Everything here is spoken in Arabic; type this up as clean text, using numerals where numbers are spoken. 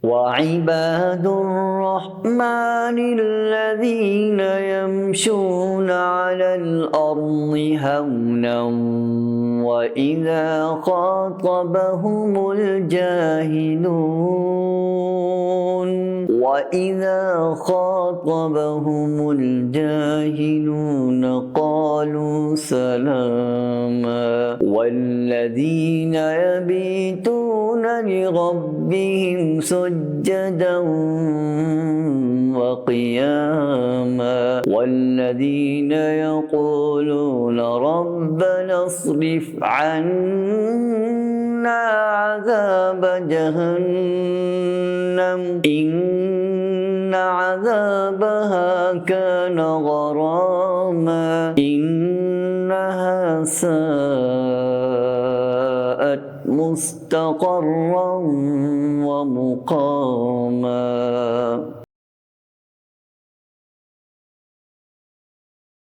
وعباد الرحمن الذين يمشون على الأرض هونا وإذا خاطبهم الجاهلون قالوا سلاما والذين يبيتون لربهم سجدا وقياما والذين يقولون ربنا اصرف عنا عذاب جهنم إن عذابها كان غراما إنها ساءت مستقرا ومقاما.